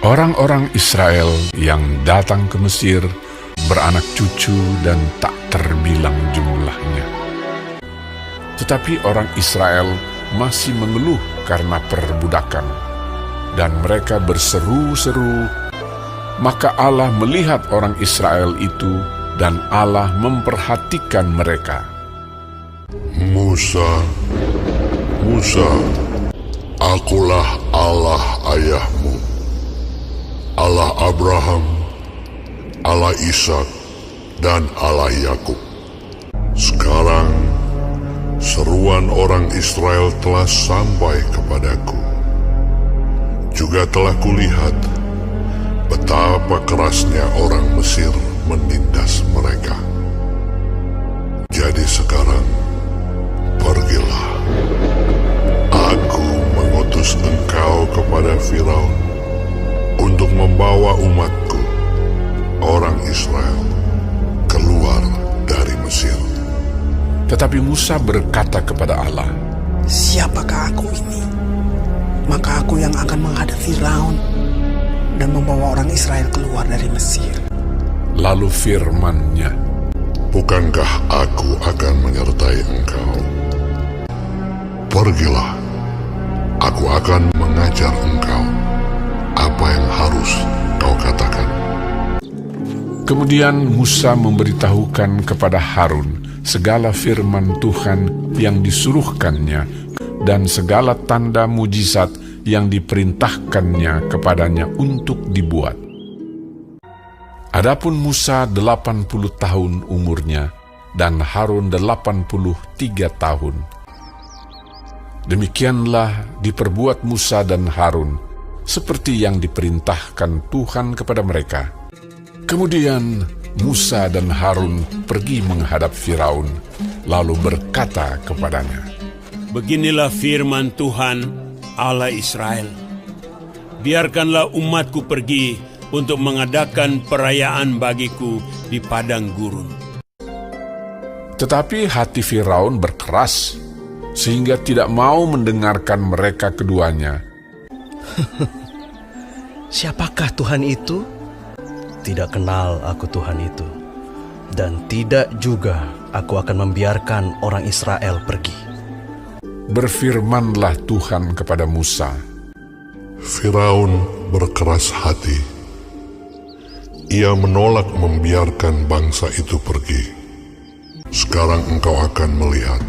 Orang-orang Israel yang datang ke Mesir beranak cucu dan tak terbilang jumlahnya. Tetapi orang Israel masih mengeluh karena perbudakan, dan mereka berseru-seru. Maka Allah melihat orang Israel itu, dan Allah memperhatikan mereka. Musa, Musa, akulah Allah ayahmu, Allah Abraham, Allah Ishak, dan Allah Yakub. Sekarang seruan orang Israel telah sampai kepadaku. Juga telah kulihat betapa kerasnya orang Mesir menindas mereka. Jadi sekarang, pergilah. Aku mengutus engkau kepada Firaun untuk membawa umatku, orang Israel, keluar dari Mesir. Tetapi Musa berkata kepada Allah, "Siapakah aku ini? Maka aku yang akan menghadap Firaun dan membawa orang Israel keluar dari Mesir." Lalu firman-Nya, Bukankah aku akan menyertai engkau? Pergilah, aku akan mengajar engkau apa yang harus kau katakan. Kemudian Musa memberitahukan kepada Harun segala firman Tuhan yang disuruhkannya dan segala tanda mujizat yang diperintahkannya kepadanya untuk dibuat. Adapun Musa 80 tahun umurnya dan Harun 83 tahun. Demikianlah diperbuat Musa dan Harun seperti yang diperintahkan Tuhan kepada mereka. Kemudian Musa dan Harun pergi menghadap Firaun, lalu berkata kepadanya, Beginilah firman Tuhan Allah Israel. Biarkanlah umatku pergi untuk mengadakan perayaan bagiku di padang gurun. Tetapi hati Firaun berkeras, sehingga tidak mau mendengarkan mereka keduanya. Siapakah Tuhan itu? Tidak kenal aku Tuhan itu, dan tidak juga aku akan membiarkan orang Israel pergi. Berfirmanlah Tuhan kepada Musa, Firaun berkeras hati. Ia menolak membiarkan bangsa itu pergi. Sekarang engkau akan melihat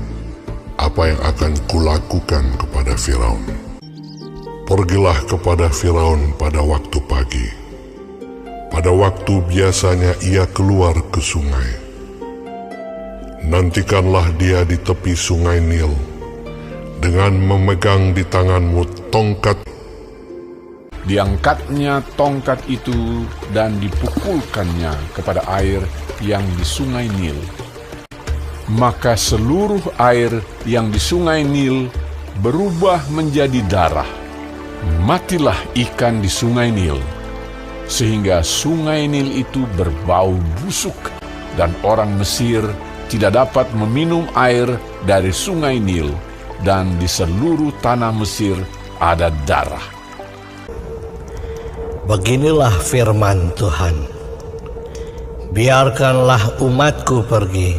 apa yang akan kulakukan kepada Firaun. Pergilah kepada Firaun pada waktu pagi, pada waktu biasanya ia keluar ke sungai. Nantikanlah dia di tepi sungai Nil, dengan memegang di tanganmu tongkat. Diangkatnya tongkat itu dan dipukulkannya kepada air yang di sungai Nil. Maka seluruh air yang di sungai Nil berubah menjadi darah. Matilah ikan di sungai Nil, sehingga sungai Nil itu berbau busuk, dan orang Mesir tidak dapat meminum air dari sungai Nil, dan di seluruh tanah Mesir ada darah. Beginilah firman Tuhan, biarkanlah umatku pergi.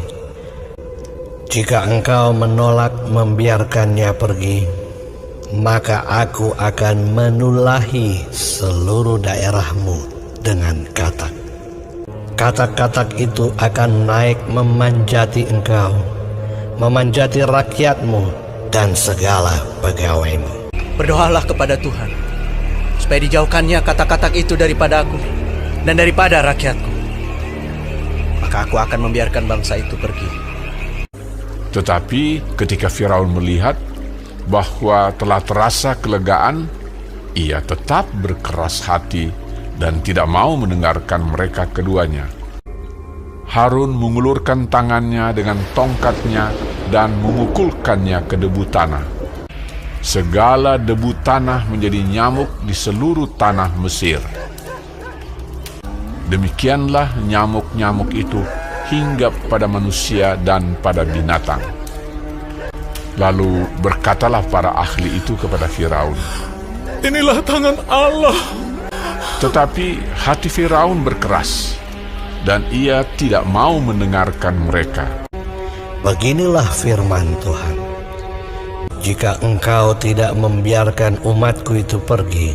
Jika engkau menolak membiarkannya pergi, maka aku akan menulahi seluruh daerahmu dengan katak. Katak-katak itu akan naik memanjati engkau, memanjati rakyatmu dan segala pegawaimu. Berdoalah kepada Tuhan, supaya dijauhkannya kata-kata itu daripada aku dan daripada rakyatku. Maka aku akan membiarkan bangsa itu pergi. Tetapi ketika Firaun melihat bahwa telah terasa kelegaan, ia tetap berkeras hati dan tidak mau mendengarkan mereka keduanya. Harun mengulurkan tangannya dengan tongkatnya dan memukulkannya ke debu tanah. Segala debu tanah menjadi nyamuk di seluruh tanah Mesir. Demikianlah nyamuk-nyamuk itu hinggap pada manusia dan pada binatang. Lalu berkatalah para ahli itu kepada Firaun, Inilah tangan Allah Tetapi hati Firaun berkeras, dan ia tidak mau mendengarkan mereka. Beginilah firman Tuhan. Jika engkau tidak membiarkan umatku itu pergi,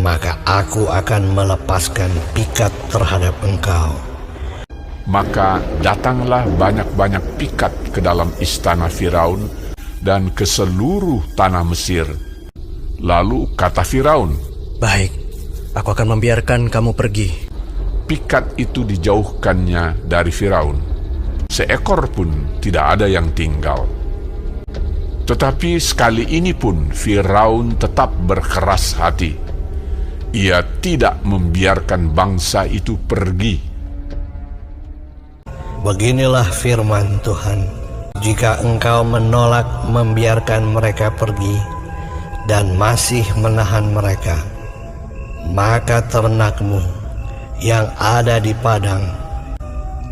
maka aku akan melepaskan pikat terhadap engkau. Maka datanglah banyak-banyak pikat ke dalam istana Firaun dan ke seluruh tanah Mesir. Lalu kata Firaun, Baik, aku akan membiarkan kamu pergi. pikat itu dijauhkannya dari Firaun. Seekor pun tidak ada yang tinggal. Tetapi sekali ini pun Firaun tetap berkeras hati. Ia tidak membiarkan bangsa itu pergi. Beginilah firman Tuhan. Jika engkau menolak membiarkan mereka pergi dan masih menahan mereka, maka ternakmu yang ada di padang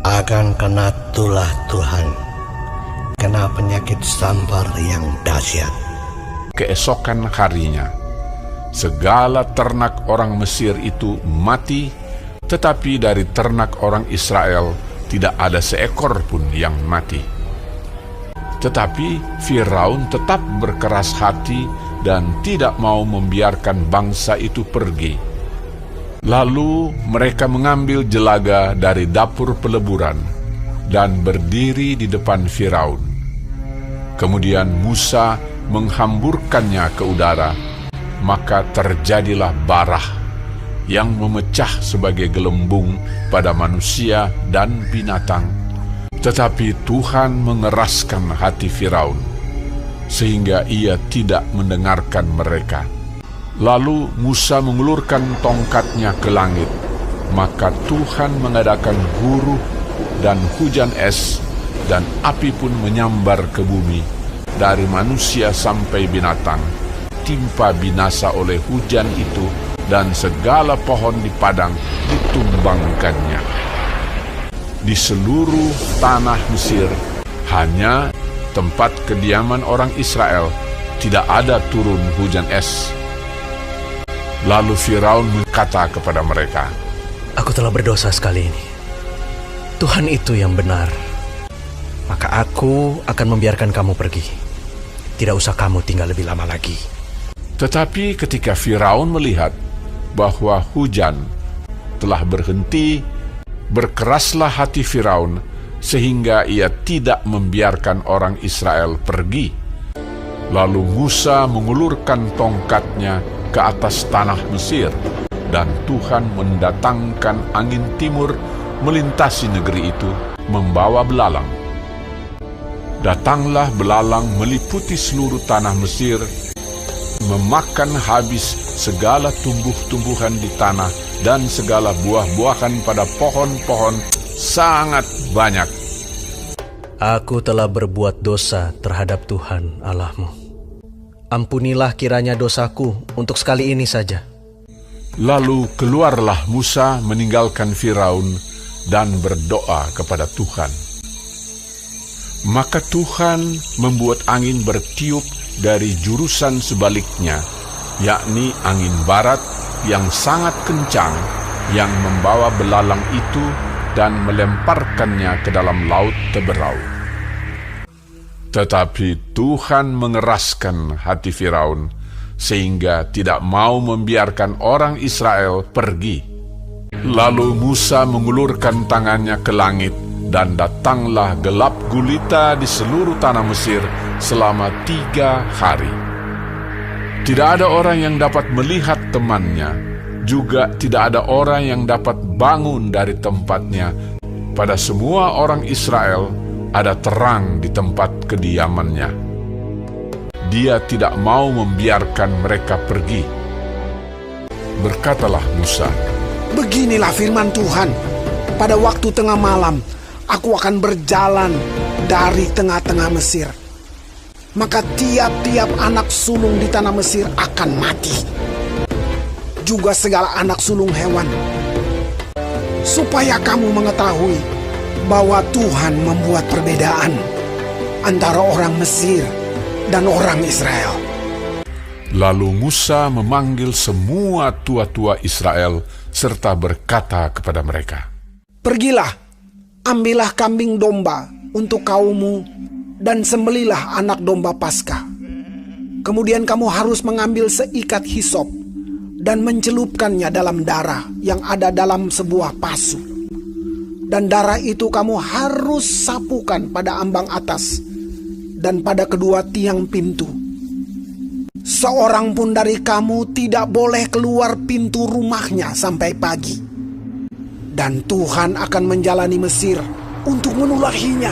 akan kena tulah Tuhan, kena penyakit sampar yang dahsyat. Keesokan harinya, segala ternak orang Mesir itu mati, tetapi dari ternak orang Israel tidak ada seekor pun yang mati. Tetapi Firaun tetap berkeras hati dan tidak mau membiarkan bangsa itu pergi. Lalu mereka mengambil jelaga dari dapur peleburan dan berdiri di depan Firaun. Kemudian Musa menghamburkannya ke udara, maka terjadilah barah yang memecah sebagai gelembung pada manusia dan binatang. Tetapi Tuhan mengeraskan hati Firaun, sehingga ia tidak mendengarkan mereka. Lalu Musa mengulurkan tongkatnya ke langit, maka Tuhan mengadakan guruh dan hujan es, dan api pun menyambar ke bumi, dari manusia sampai binatang. Timpa binasa oleh hujan itu, dan segala pohon di padang ditumbangkannya. Di seluruh tanah Mesir, hanya tempat kediaman orang Israel, tidak ada turun hujan es. Lalu Firaun berkata kepada mereka, Aku telah berdosa sekali ini. Tuhan itu yang benar. Maka aku akan membiarkan kamu pergi. Tidak usah kamu tinggal lebih lama lagi. Tetapi ketika Firaun melihat bahwa hujan telah berhenti, berkeraslah hati Firaun sehingga ia tidak membiarkan orang Israel pergi. Lalu Musa mengulurkan tongkatnya ke atas tanah Mesir, dan Tuhan mendatangkan angin timur melintasi negeri itu membawa belalang. Datanglah belalang meliputi seluruh tanah Mesir, memakan habis segala tumbuh-tumbuhan di tanah dan segala buah-buahan pada pohon-pohon sangat banyak. Aku telah berbuat dosa terhadap Tuhan Allahmu. Ampunilah kiranya dosaku untuk sekali ini saja. Lalu keluarlah Musa meninggalkan Firaun dan berdoa kepada Tuhan. Maka Tuhan membuat angin bertiup dari jurusan sebaliknya, yakni angin barat yang sangat kencang, yang membawa belalang itu dan melemparkannya ke dalam laut Teberau. Tetapi Tuhan mengeraskan hati Firaun, sehingga tidak mau membiarkan orang Israel pergi. Lalu Musa mengulurkan tangannya ke langit, dan datanglah gelap gulita di seluruh tanah Mesir selama 3 hari. Tidak ada orang yang dapat melihat temannya, juga tidak ada orang yang dapat bangun dari tempatnya. Pada semua orang Israel ada terang di tempat kediamannya. Dia tidak mau membiarkan mereka pergi. Berkatalah Musa, Beginilah firman Tuhan, pada waktu tengah malam, aku akan berjalan dari tengah-tengah Mesir. Maka tiap-tiap anak sulung di tanah Mesir akan mati, juga segala anak sulung hewan. Supaya kamu mengetahui bahwa Tuhan membuat perbedaan antara orang Mesir dan orang Israel. Lalu Musa memanggil semua tua-tua Israel serta berkata kepada mereka, "Pergilah, ambillah kambing domba untuk kaummu dan sembelilah anak domba Paskah. Kemudian kamu harus mengambil seikat hisop dan mencelupkannya dalam darah yang ada dalam sebuah pasu. Dan darah itu kamu harus sapukan pada ambang atas dan pada kedua tiang pintu. Seorang pun dari kamu tidak boleh keluar pintu rumahnya sampai pagi. Dan Tuhan akan menjalani Mesir untuk menulahinya.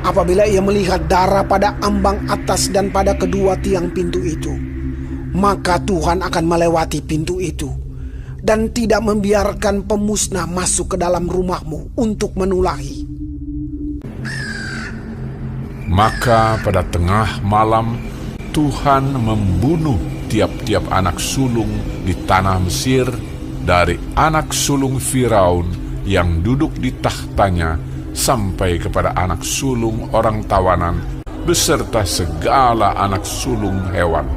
Apabila ia melihat darah pada ambang atas dan pada kedua tiang pintu itu, maka Tuhan akan melewati pintu itu dan tidak membiarkan pemusnah masuk ke dalam rumahmu untuk menulahi." Maka pada tengah malam Tuhan membunuh tiap-tiap anak sulung di tanah Mesir, dari anak sulung Firaun yang duduk di tahtanya sampai kepada anak sulung orang tawanan beserta segala anak sulung hewan.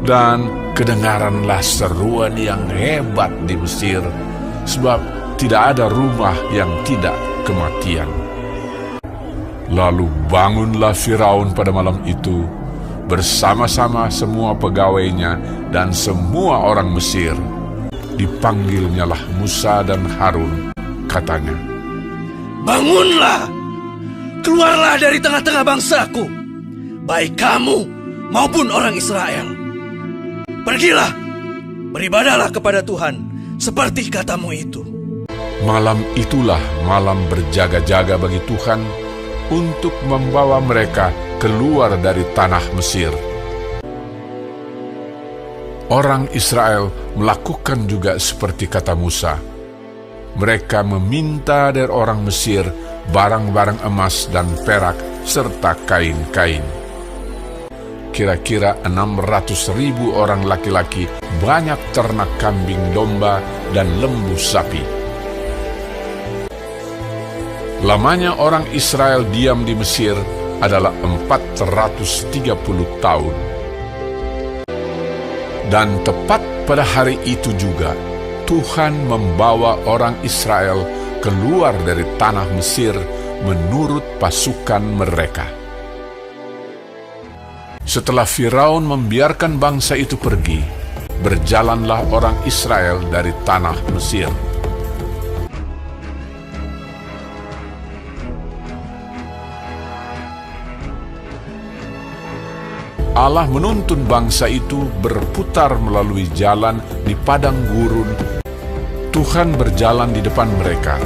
Dan kedengaranlah seruan yang hebat di Mesir, sebab tidak ada rumah yang tidak kematian. Lalu bangunlah Firaun pada malam itu bersama-sama semua pegawainya dan semua orang Mesir. Dipanggilnyalah Musa dan Harun, katanya, "Bangunlah, keluarlah dari tengah-tengah bangsaku, baik kamu maupun orang Israel. Pergilah, beribadahlah kepada Tuhan seperti katamu itu." Malam itulah malam berjaga-jaga bagi Tuhan untuk membawa mereka keluar dari tanah Mesir. Orang Israel melakukan juga seperti kata Musa. Mereka meminta dari orang Mesir barang-barang emas dan perak serta kain-kain. Kira-kira 600.000 orang laki-laki, banyak ternak kambing domba dan lembu sapi. Lamanya orang Israel diam di Mesir adalah 430 tahun. Dan tepat pada hari itu juga, Tuhan membawa orang Israel keluar dari tanah Mesir menurut pasukan mereka. Setelah Firaun membiarkan bangsa itu pergi, berjalanlah orang Israel dari tanah Mesir. Allah menuntun bangsa itu berputar melalui jalan di padang gurun. Tuhan berjalan di depan mereka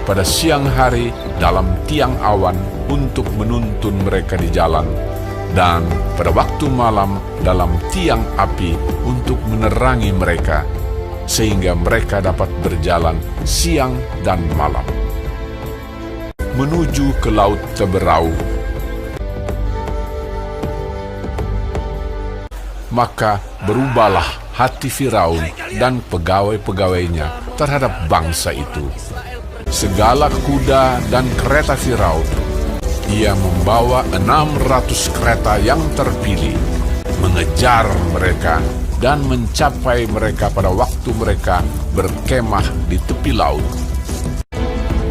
pada siang hari dalam tiang awan untuk menuntun mereka di jalan, dan pada waktu malam dalam tiang api untuk menerangi mereka, sehingga mereka dapat berjalan siang dan malam menuju ke Laut Teberau. Maka berubahlah hati Firaun dan pegawai-pegawainya terhadap bangsa itu. Segala kuda dan kereta Firaun, ia membawa 600 kereta yang terpilih, mengejar mereka dan mencapai mereka pada waktu mereka berkemah di tepi laut.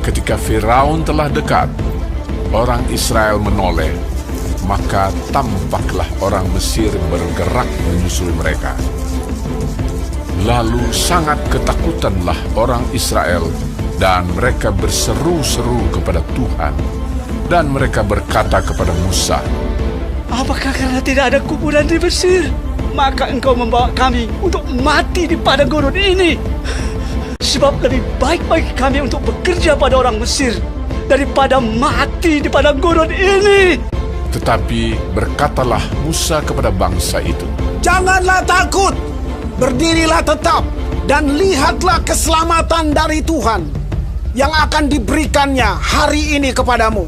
Ketika Firaun telah dekat, orang Israel menoleh, maka tampaklah orang Mesir bergerak menyusul mereka. Lalu sangat ketakutanlah orang Israel, dan mereka berseru-seru kepada Tuhan. Dan mereka berkata kepada Musa, "Apakah karena tidak ada kuburan di Mesir, maka engkau membawa kami untuk mati di padang gurun ini? Sebab lebih baik bagi kami untuk bekerja pada orang Mesir daripada mati di padang gurun ini." Tetapi berkatalah Musa kepada bangsa itu, "Janganlah takut, berdirilah tetap, dan lihatlah keselamatan dari Tuhan yang akan diberikannya hari ini kepadamu.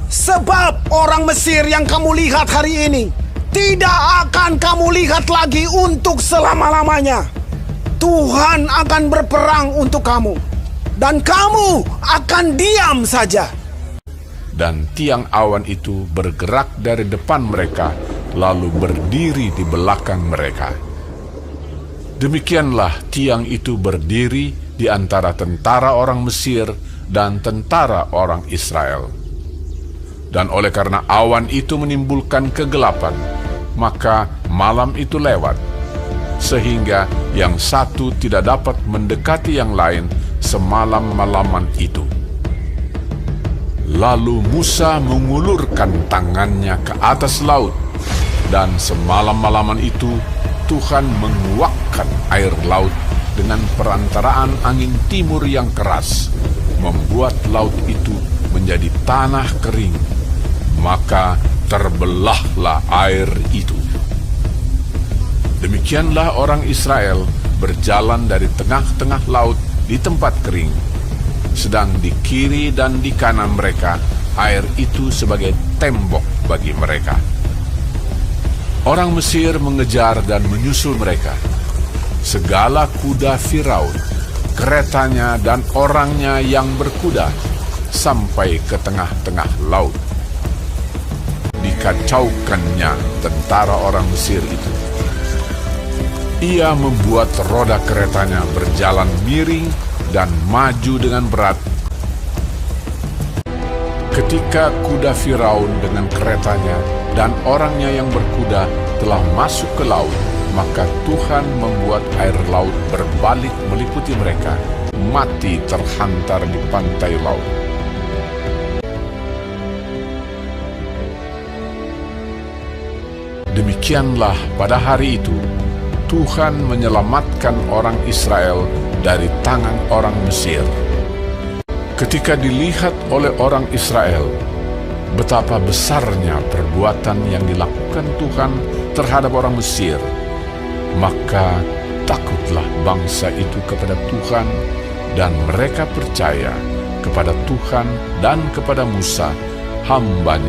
Sebab orang Mesir yang kamu lihat hari ini tidak akan kamu lihat lagi untuk selama-lamanya. Tuhan akan berperang untuk kamu, dan kamu akan diam saja." dan tiang awan itu bergerak dari depan mereka lalu berdiri di belakang mereka. Demikianlah tiang itu berdiri di antara tentara orang Mesir dan tentara orang Israel. Dan oleh karena awan itu menimbulkan kegelapan, maka malam itu lewat, sehingga yang satu tidak dapat mendekati yang lain semalam-malaman itu. Lalu Musa mengulurkan tangannya ke atas laut, dan semalam-malaman itu Tuhan menguakkan air laut dengan perantaraan angin timur yang keras, membuat laut itu menjadi tanah kering, maka terbelahlah air itu. Demikianlah orang Israel berjalan dari tengah-tengah laut di tempat kering, sedang di kiri dan di kanan mereka air itu sebagai tembok bagi mereka. Orang Mesir mengejar dan menyusul mereka. Segala kuda Firaun, keretanya dan orangnya yang berkuda, sampai ke tengah-tengah laut. Dikacaukannya tentara orang Mesir itu. Ia membuat roda keretanya berjalan miring dan maju dengan berat. Ketika kuda Firaun dengan keretanya dan orangnya yang berkuda telah masuk ke laut, maka Tuhan membuat air laut berbalik meliputi mereka, mati terhantar di pantai laut. Demikianlah pada hari itu, Tuhan menyelamatkan orang Israel dari tangan orang Mesir. Ketika dilihat oleh orang Israel betapa besarnya perbuatan yang dilakukan Tuhan terhadap orang Mesir, maka takutlah bangsa itu kepada Tuhan, dan mereka percaya kepada Tuhan dan kepada Musa, hamba-Nya.